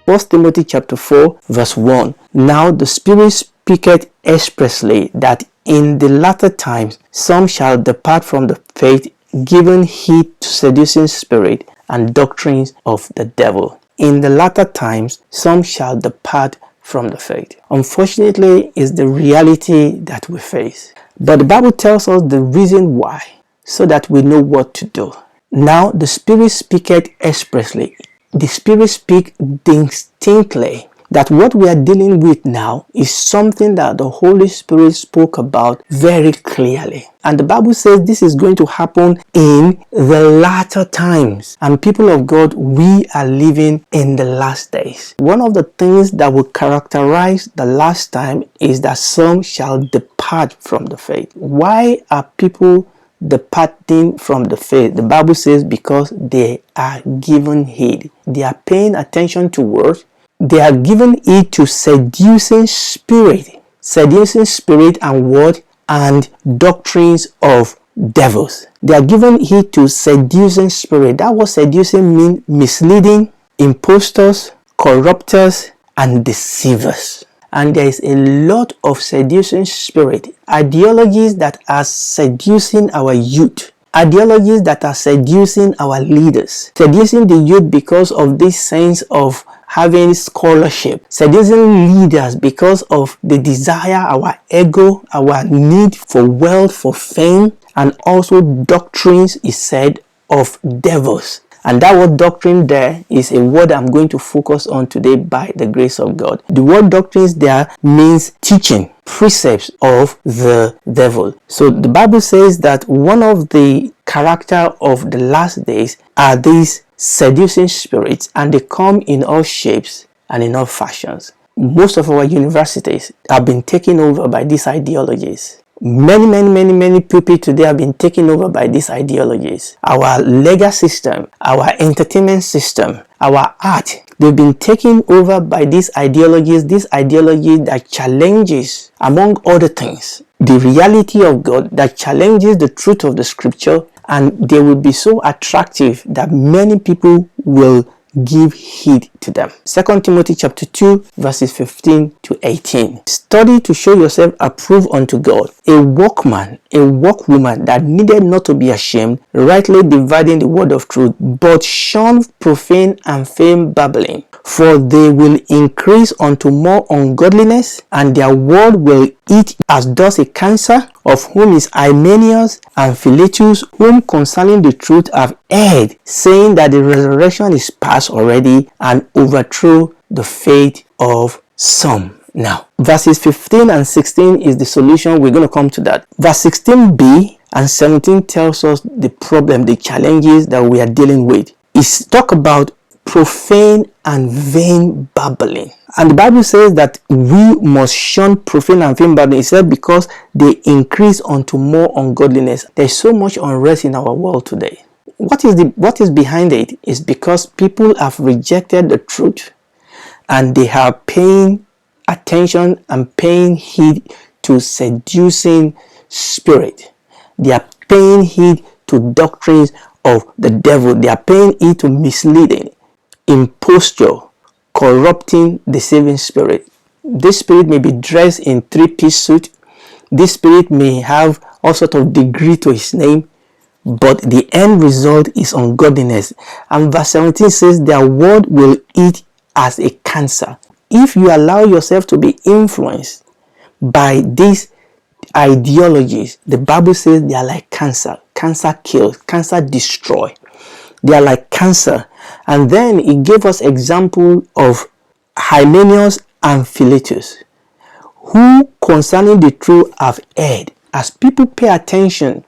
First Timothy chapter 4 verse 1. Now the Spirit speaketh expressly that in the latter times some shall depart from the faith, giving heed to seducing spirit and doctrines of the devil. In the latter times some shall depart from the faith. Unfortunately, is the reality that we face. But the Bible tells us the reason why, so that we know what to do. Now the Spirit speaketh expressly. The Spirit speaks distinctly that what we are dealing with now is something that the Holy Spirit spoke about very clearly. And the Bible says this is going to happen in the latter times. And people of God, we are living in the last days. One of the things that will characterize the last time is that some shall depart from the faith. Why are people departing from the faith? The Bible says because they are given heed. They are paying attention to words. They are given heed to seducing spirit and word and doctrines of devils. They are given heed to seducing spirit. That word seducing means misleading, impostors, corrupters, and deceivers. And there is a lot of seducing spirit, ideologies that are seducing our youth, ideologies that are seducing our leaders, seducing the youth because of this sense of having scholarship, seducing leaders because of the desire, our ego, our need for wealth, for fame, and also doctrines is said of devils. And that word doctrine there is a word I'm going to focus on today by the grace of God. The word doctrines there means teaching, precepts of the devil. So the Bible says that one of the character of the last days are these seducing spirits, and they come in all shapes and in all fashions. Most of our universities have been taken over by these ideologies. Many people today have been taken over by these ideologies. Our legal system, our entertainment system, our art, they've been taken over by these ideologies that challenges, among other things, the reality of God, that challenges the truth of the scripture, and they will be so attractive that many people will give heed to them. 2 Timothy chapter 2 verses 15 to 18. Study to show yourself approved unto God, a workman, a workwoman that needed not to be ashamed, rightly dividing the word of truth, but shun profane and vain babbling. For they will increase unto more ungodliness, and their word will eat as does a cancer, of whom is Hymenaeus and Philetus, whom concerning the truth have erred, saying that the resurrection is past already, and overthrew the faith of some. Now, verses 15 and 16 is the solution. We're going to come to that. Verse 16b and 17 tells us the problem, the challenges that we are dealing with. It's talk about profane and vain babbling. And the Bible says that we must shun profane and vain babbling. It said because they increase unto more ungodliness. There's so much unrest in our world today. What is behind it is because people have rejected the truth, and they are paying attention and paying heed to seducing spirit. They are paying heed to doctrines of the devil. They are paying heed to misleading, imposture, corrupting, deceiving spirit. This spirit may be dressed in three-piece suit. This spirit may have all sort of degree to his name, but the end result is ungodliness. And verse 17 says their word will eat as a cancer. If you allow yourself to be influenced by these ideologies, the Bible says they are like cancer. Cancer kills, cancer destroys. They are like cancer. And then it gave us example of Hymenaeus and Philetus, who concerning the truth have erred. As people pay attention,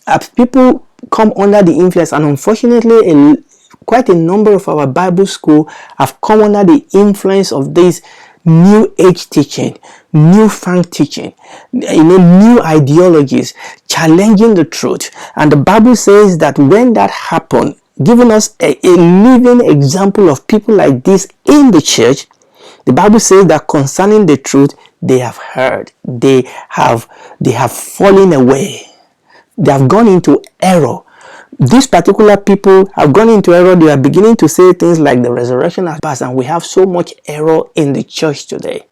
as people come under the influence, and unfortunately quite a number of our Bible school have come under the influence of this new age teaching, newfound teaching, new ideologies, challenging the truth. And the Bible says that when that happened, giving us a living example of people like this in the church, the Bible says that concerning the truth, they have heard, they have fallen away, they have gone into error. these particular people have gone into error. They are beginning to say things like the resurrection has passed, and we have so much error in the church today,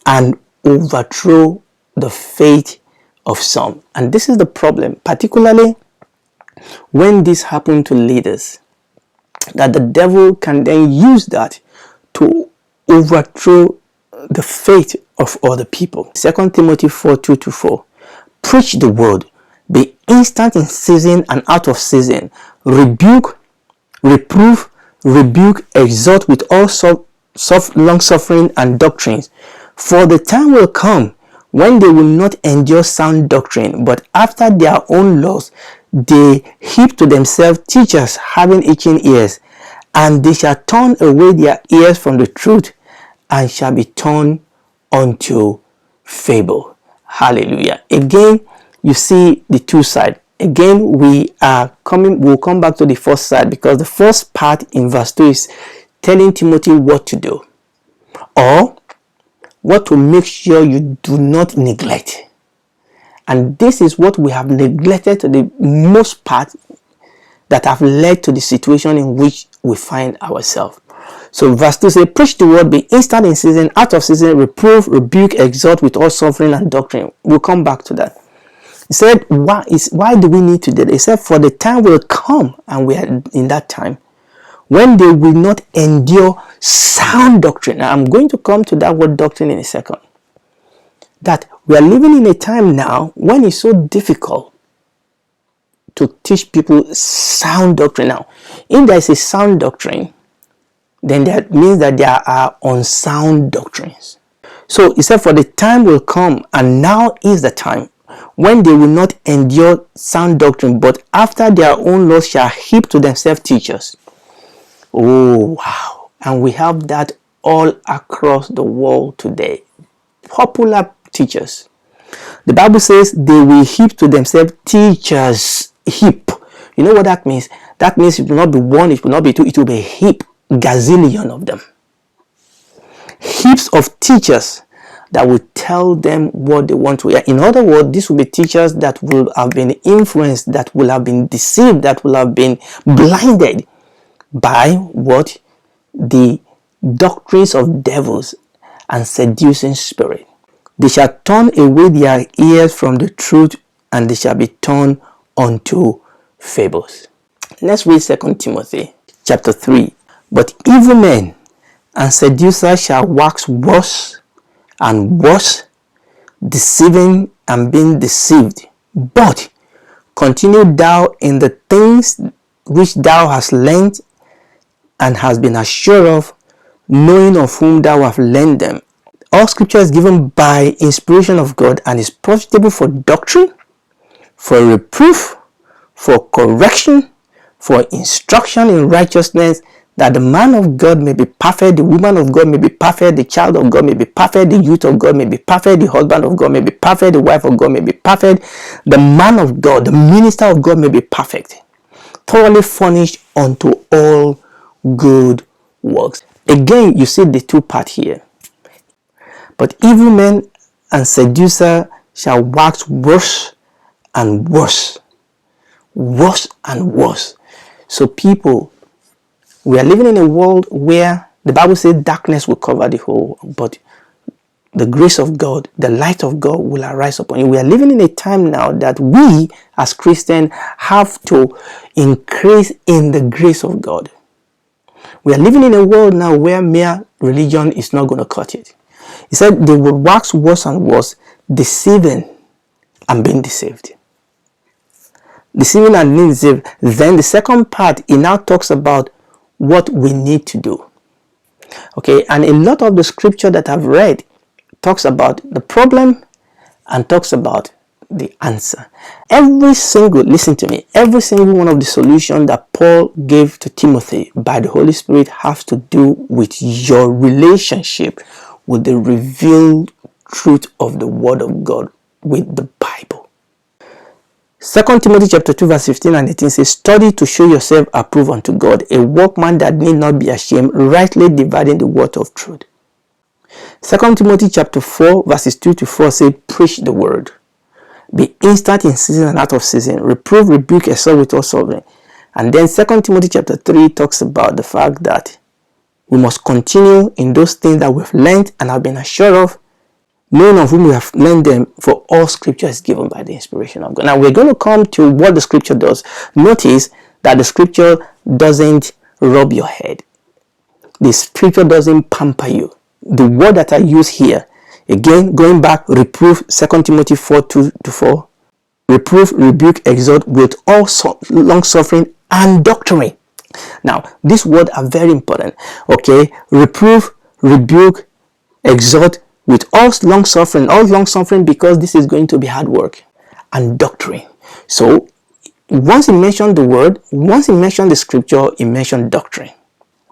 and overthrow the faith of some. And this is the problem, particularly when this happens to leaders, that the devil can then use that to overthrow the faith of other people. 2 Timothy 4:2-4. Preach the word, be instant in season and out of season, rebuke, reprove, rebuke, exhort with all long suffering and doctrines. For the time will come when they will not endure sound doctrine, but after their own lusts they heap to themselves teachers having itching ears, and they shall turn away their ears from the truth, and shall be turned unto fable. Hallelujah. Again, you see the two sides. Again, we'll come back to the first side, because the first part in verse 2 is telling Timothy what to do, or what to make sure you do not neglect. And this is what we have neglected to the most part, that have led to the situation in which we find ourselves. So verse 2 says, preach the word, be instant in season, out of season, reprove, rebuke, exhort with all suffering and doctrine. We'll come back to that. He said, why do we need to do that? He said, for the time will come, and we are in that time, when they will not endure sound doctrine. Now, I'm going to come to that word doctrine in a second. That we are living in a time now when it's so difficult to teach people sound doctrine. Now, if there is a sound doctrine, then that means that there are unsound doctrines. So he said, for the time will come, and now is the time, when they will not endure sound doctrine, but after their own lusts shall heap to themselves teachers. Oh, wow. And we have that all across the world today. Popular teachers. The Bible says they will heap to themselves teachers. Heap. You know what that means? That means it will not be one, it will not be two, it will be a heap. Gazillion of them. Heaps of teachers that will tell them what they want to hear. In other words, these will be teachers that will have been influenced, that will have been deceived, that will have been blinded by what? The doctrines of devils and seducing spirit. They shall turn away their ears from the truth, and they shall be turned unto fables. Let's read 2 Timothy chapter 3. But evil men and seducers shall wax worse and worse, deceiving and being deceived. But continue thou in the things which thou hast learned and hast been assured of, knowing of whom thou hast learned them. All scripture is given by inspiration of God, and is profitable for doctrine, for reproof, for correction, for instruction in righteousness, that the man of God may be perfect, the woman of God may be perfect, the child of God may be perfect, the youth of God may be perfect, the husband of God may be perfect, the wife of God may be perfect, the man of God, the minister of God may be perfect, thoroughly furnished unto all good works. Again, you see the two parts here. But evil men and seducer shall wax worse and worse. Worse and worse. So people, we are living in a world where the Bible says darkness will cover the whole, but the grace of God, the light of God will arise upon you. We are living in a time now that we as Christians have to increase in the grace of God. We are living in a world now where mere religion is not going to cut it. He said they will wax worse and worse, deceiving and being deceived. Deceiving and being deceived. Then the second part, he now talks about what we need to do. Okay, and a lot of the scripture that I've read talks about the problem and talks about the answer. Listen to me, every single one of the solutions that Paul gave to Timothy by the Holy Spirit has to do with your relationship with the revealed truth of the Word of God, with the Bible. 2 Timothy chapter 2 verse 15 and 18 says, study to show yourself approved unto God, a workman that need not be ashamed, rightly dividing the word of truth. 2 Timothy chapter 4 verses 2-4 say, preach the word. Be instant in season and out of season. Reprove, rebuke, exhort with all suffering. And then 2 Timothy chapter 3 talks about the fact that we must continue in those things that we've learned and have been assured of, knowing of whom we have learned them, for all scripture is given by the inspiration of God. Now we're going to come to what the scripture does. Notice that the scripture doesn't rub your head. The scripture doesn't pamper you. The word that I use here, again, going back, reproof, 2 Timothy 4:2-4, reproof, rebuke, exhort with all long suffering and doctrine. Now, these words are very important. Okay, reproof, rebuke, exhort with all long suffering, because this is going to be hard work, and doctrine. So, once he mentioned the word, once he mentioned the scripture, he mentioned doctrine.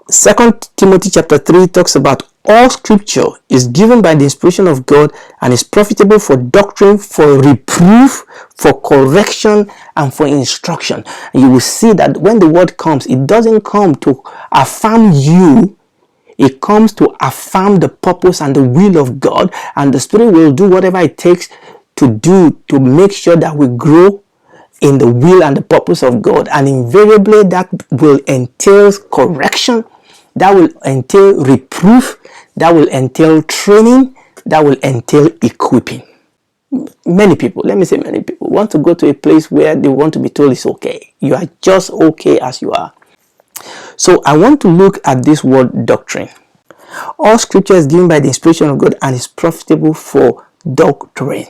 2 Timothy chapter 3 talks about all scripture is given by the inspiration of God and is profitable for doctrine, for reproof, for correction, and for instruction. And you will see that when the word comes, it doesn't come to affirm you. It comes to affirm the purpose and the will of God, and the Spirit will do whatever it takes to do to make sure that we grow in the will and the purpose of God. And invariably that will entail correction, that will entail reproof, that will entail training, that will entail equipping. Many people, let me say many people, want to go to a place where they want to be told it's okay. You are just okay as you are. So I want to look at this word doctrine. All scripture is given by the inspiration of God and is profitable for doctrine.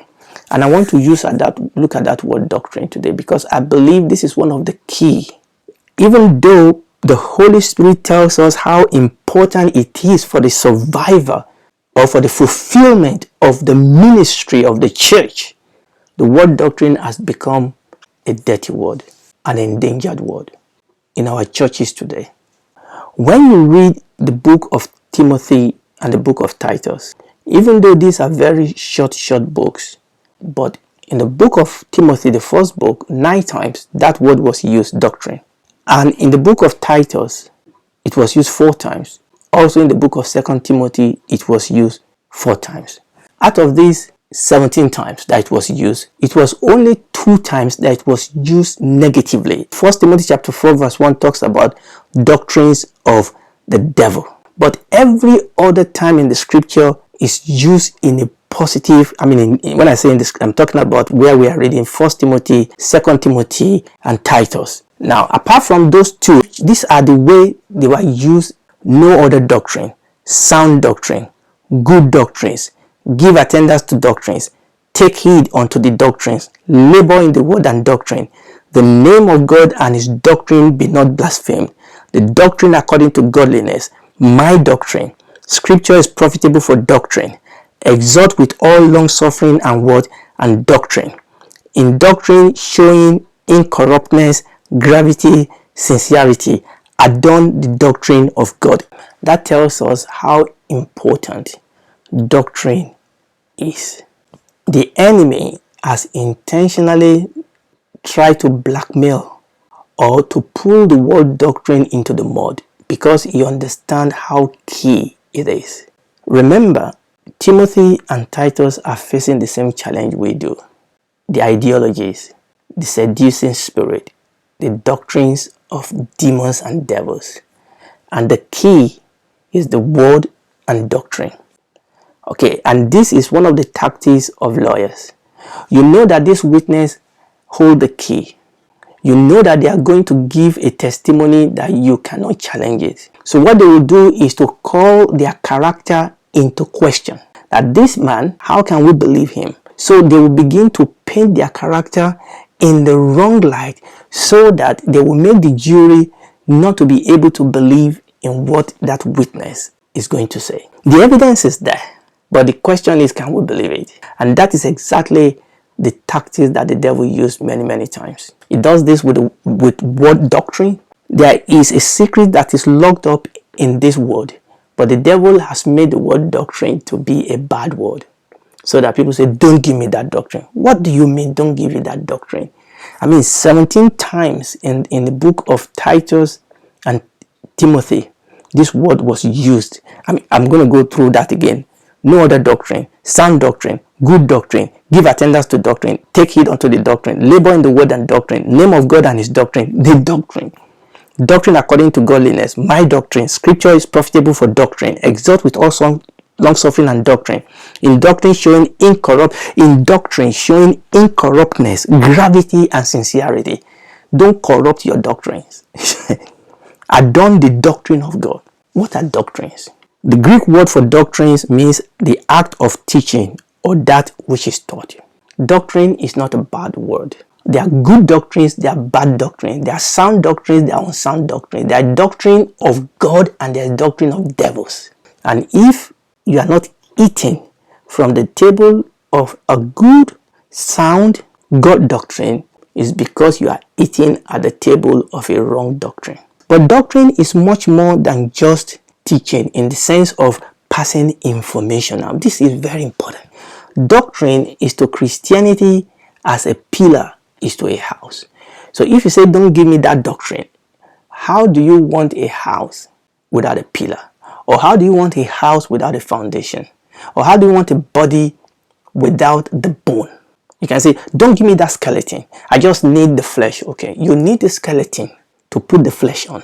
And I want to look at that word doctrine today, because I believe this is one of the key. Even though the Holy Spirit tells us how important it is for the survivor or for the fulfillment of the ministry of the church, the word doctrine has become a dirty word, an endangered word in our churches today. When you read the book of Timothy and the book of Titus, even though these are very short books, but in the book of Timothy, the first book, 9 times that word was used, doctrine. And in the book of Titus, it was used 4 times. Also in the book of 2 Timothy, it was used 4 times. Out of these 17 times that it was used, it was only 2 times that it was used negatively. 1 Timothy chapter 4 verse 1 talks about doctrines of the devil. But every other time in the scripture is used in a positive. When I say in this, I'm talking about where we are reading 1 Timothy, 2 Timothy, and Titus. Now, apart from those 2, these are the way they were used. No other doctrine, sound doctrine, good doctrines, give attendance to doctrines, take heed unto the doctrines, labor in the word and doctrine, the name of God and his doctrine be not blasphemed, the doctrine according to godliness, my doctrine, scripture is profitable for doctrine, exhort with all long suffering and word and doctrine. In doctrine showing incorruptness, gravity, sincerity, adorn the doctrine of God. That tells us how important doctrine is. The enemy has intentionally tried to blackmail or to pull the word doctrine into the mud because he understands how key it is. Remember, Timothy and Titus are facing the same challenge we do. The ideologies, the seducing spirit, the doctrines of demons and devils. And the key is the word and doctrine. Okay, and this is one of the tactics of lawyers. You know that this witness hold the key. You know that they are going to give a testimony that you cannot challenge it. So what they will do is to call their character into question. That this man, how can we believe him? So they will begin to paint their character in the wrong light so that they will make the jury not to be able to believe in what that witness is going to say. The evidence is there, but the question is, can we believe it? And that is exactly the tactics that the devil used many times. He does this with word doctrine. There is a secret that is locked up in this word, but the devil has made the word doctrine to be a bad word. So that people say, don't give me that doctrine. What do you mean, don't give you that doctrine? 17 times in the book of Titus and Timothy, this word was used. I'm going to go through that again. No other doctrine, sound doctrine, good doctrine, give attendance to doctrine, take heed unto the doctrine, labor in the word and doctrine, name of God and his doctrine, the doctrine. Doctrine according to godliness, my doctrine. Scripture is profitable for doctrine. Exhort with all long suffering and doctrine. In doctrine showing incorruptness, gravity and sincerity. Don't corrupt your doctrines. Adorn the doctrine of God. What are doctrines? The Greek word for doctrines means the act of teaching or that which is taught. Doctrine is not a bad word. There are good doctrines, there are bad doctrines. There are sound doctrines, there are unsound doctrines. There are doctrine of God and there is doctrine of devils. And if you are not eating from the table of a good, sound God doctrine, it's because you are eating at the table of a wrong doctrine. But doctrine is much more than just teaching in the sense of passing information. Now, this is very important. Doctrine is to Christianity as a pillar is to a house. So if you say, don't give me that doctrine, how do you want a house without a pillar? Or how do you want a house without a foundation? Or how do you want a body without the bone? You can say, don't give me that skeleton. I just need the flesh. Okay, you need the skeleton to put the flesh on.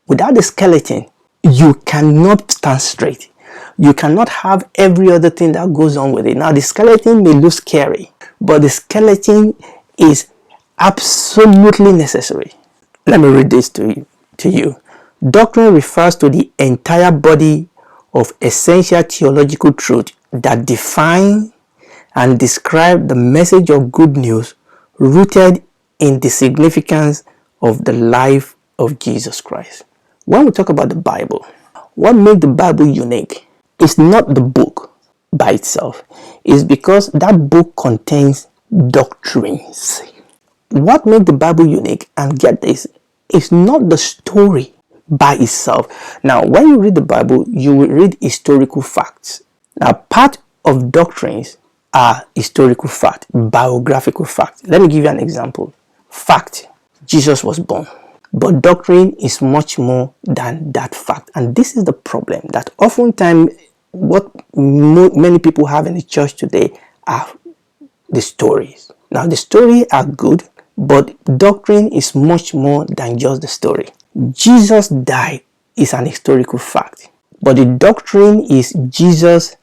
Without the skeleton, you cannot stand straight. You cannot have every other thing that goes on with it. Now, the skeleton may look scary, but the skeleton is absolutely necessary. Let me read this to you. Doctrine refers to the entire body of essential theological truth that define and describe the message of good news rooted in the significance of the life of Jesus Christ. When we talk about the Bible, what makes the Bible unique is not the book by itself. It's because that book contains doctrines. What makes the Bible unique, and get this, is not the story by itself. Now, when you read the Bible, you will read historical facts. Now, part of doctrines are historical facts, biographical facts. Let me give you an example. Fact: Jesus was born. But doctrine is much more than that fact. And this is the problem, that oftentimes what many people have in the church today are the stories. Now, the stories are good, but doctrine is much more than just the story. Jesus died is an historical fact, but the doctrine is Jesus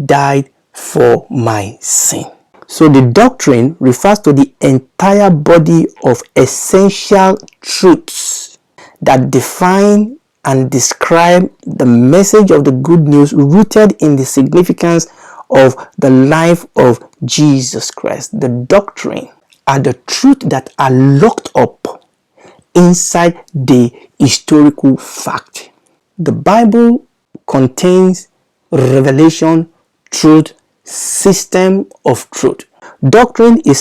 died for my sin. So the doctrine refers to the entire body of essential truths that define and describe the message of the good news rooted in the significance of the life of Jesus Christ. The doctrine are the truths that are locked up inside the historical fact. The Bible contains revelation, truth, system of truth. Doctrine is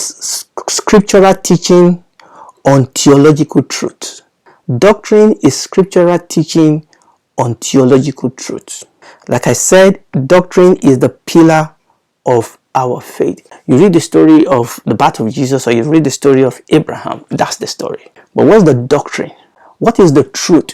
scriptural teaching on theological truth. Doctrine is scriptural teaching on theological truth. Like I said, doctrine is the pillar of our faith. You read the story of the birth of Jesus, or you read the story of Abraham, that's the story. But what's the doctrine? What is the truth?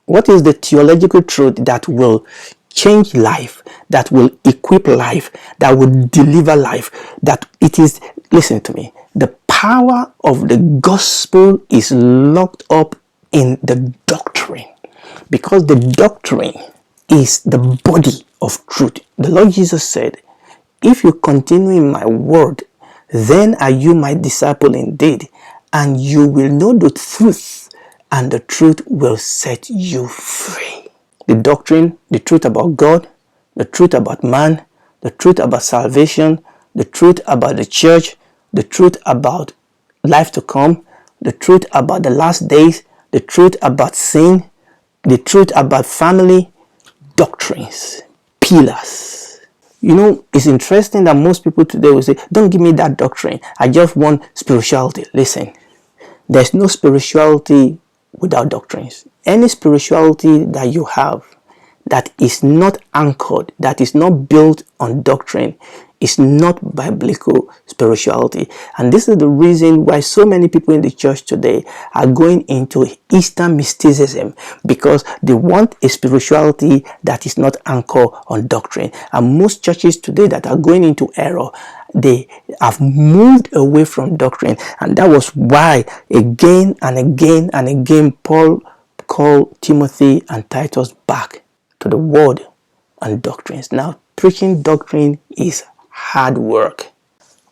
What is the theological truth that will change life, that will equip life, that will deliver life? That it is, listen to me, the power of the gospel is locked up in the doctrine, because the doctrine is the body of truth. The Lord Jesus said, if you continue in my word, then are you my disciple indeed, and you will know the truth, and the truth will set you free. The doctrine, the truth about God, the truth about man, the truth about salvation, the truth about the church, the truth about life to come, the truth about the last days, the truth about sin, the truth about family, doctrines, pillars. You know, it's interesting that most people today will say, don't give me that doctrine, I just want spirituality. Listen, there's no spirituality without doctrines. Any spirituality that you have that is not anchored, that is not built on doctrine, is not biblical spirituality. And this is the reason why so many people in the church today are going into Eastern mysticism, because they want a spirituality that is not anchored on doctrine. And most churches today that are going into error, they have moved away from doctrine. And that was why again and again and again Paul call Timothy and Titus back to the word and doctrines. Now, preaching doctrine is hard work,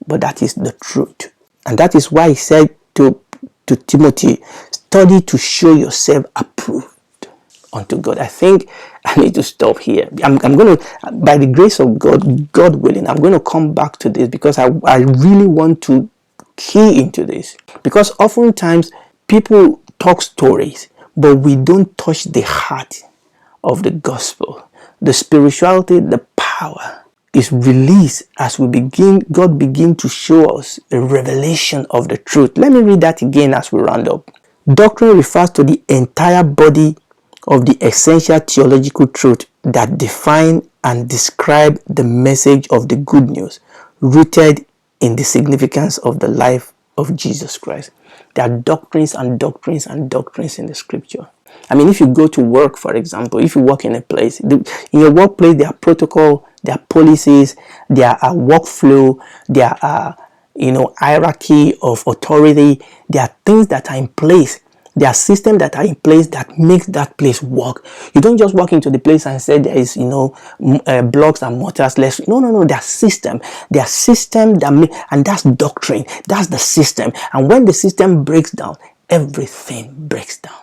but that is the truth. And that is why he said to Timothy, study to show yourself approved unto God. I think I need to stop here. I'm going to, by the grace of God, God willing, I'm going to come back to this because I really want to key into this. Because oftentimes people talk stories, but we don't touch the heart of the gospel. The spirituality, the power is released as God begin to show us a revelation of the truth. Let me read that again as we round up. Doctrine refers to the entire body of the essential theological truth that define and describe the message of the good news, rooted in the significance of the life of Jesus Christ. There are doctrines and doctrines and doctrines in the scripture. I mean, if you go to work, for example, if you work in a place, in your workplace, there are protocol, there are policies, there are workflow, there are, hierarchy of authority. There are things that are in place. There are systems that are in place that makes that place work. You don't just walk into the place and say there is, blocks and mortars. No. There are systems. There are systems and that's doctrine. That's the system. And when the system breaks down, everything breaks down.